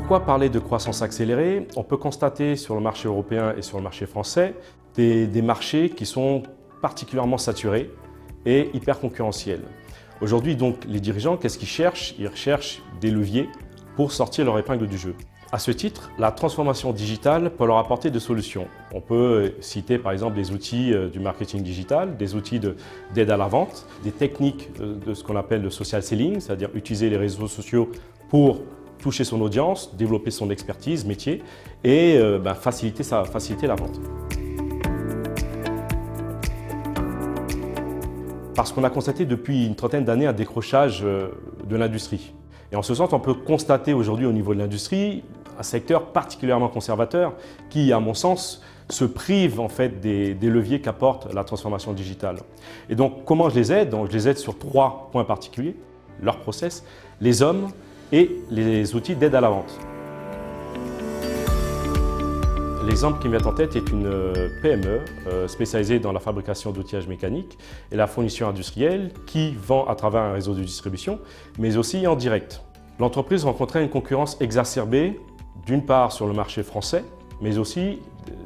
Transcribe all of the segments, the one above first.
Pourquoi parler de croissance accélérée? On peut constater sur le marché européen et sur le marché français des marchés qui sont particulièrement saturés et hyper concurrentiels. Aujourd'hui, donc, les dirigeants, qu'est-ce qu'ils cherchent? Ils recherchent des leviers pour sortir leur épingle du jeu. À ce titre, la transformation digitale peut leur apporter des solutions. On peut citer par exemple des outils du marketing digital, des outils d'aide à la vente, des techniques de ce qu'on appelle le social selling, c'est-à-dire utiliser les réseaux sociaux pour toucher son audience, développer son expertise, métier et faciliter la vente. Parce qu'on a constaté depuis une trentaine d'années un décrochage de l'industrie. Et en ce sens, on peut constater aujourd'hui au niveau de l'industrie un secteur particulièrement conservateur qui, à mon sens, se prive en fait des leviers qu'apporte la transformation digitale. Et donc, comment je les aide? Donc, je les aide sur 3 points particuliers: leur process, les hommes et les outils d'aide à la vente. L'exemple qui me vient en tête est une PME spécialisée dans la fabrication d'outillages mécaniques et la fourniture industrielle qui vend à travers un réseau de distribution, mais aussi en direct. L'entreprise rencontrait une concurrence exacerbée, d'une part sur le marché français, mais aussi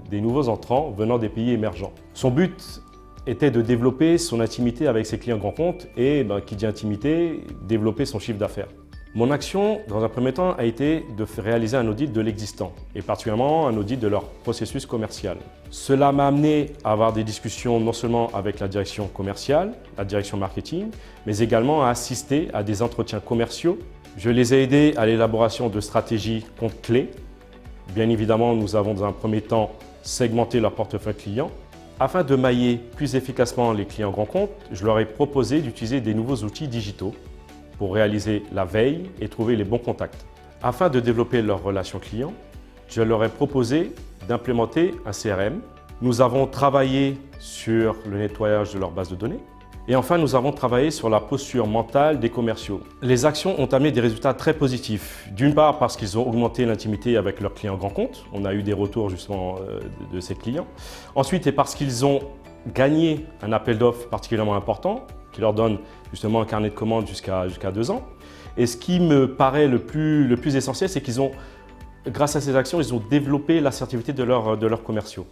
des nouveaux entrants venant des pays émergents. Son but était de développer son intimité avec ses clients grands comptes et, qui dit intimité, développer son chiffre d'affaires. Mon action, dans un premier temps, a été de réaliser un audit de l'existant, et particulièrement un audit de leur processus commercial. Cela m'a amené à avoir des discussions non seulement avec la direction commerciale, la direction marketing, mais également à assister à des entretiens commerciaux. Je les ai aidés à l'élaboration de stratégies comptes clés. Bien évidemment, nous avons dans un premier temps segmenté leur portefeuille client. Afin de mailler plus efficacement les clients grands comptes, je leur ai proposé d'utiliser des nouveaux outils digitaux pour réaliser la veille et trouver les bons contacts. Afin de développer leur relation client, je leur ai proposé d'implémenter un CRM. Nous avons travaillé sur le nettoyage de leur base de données. Et enfin, nous avons travaillé sur la posture mentale des commerciaux. Les actions ont amené des résultats très positifs. D'une part, parce qu'ils ont augmenté l'intimité avec leurs clients grands comptes. On a eu des retours justement de ces clients. Ensuite, et parce qu'ils ont gagné un appel d'offres particulièrement important, qui leur donne justement un carnet de commandes jusqu'à 2 ans. Et ce qui me paraît le plus essentiel, c'est qu'ils ont, grâce à ces actions, ils ont développé l'assertivité de leurs commerciaux.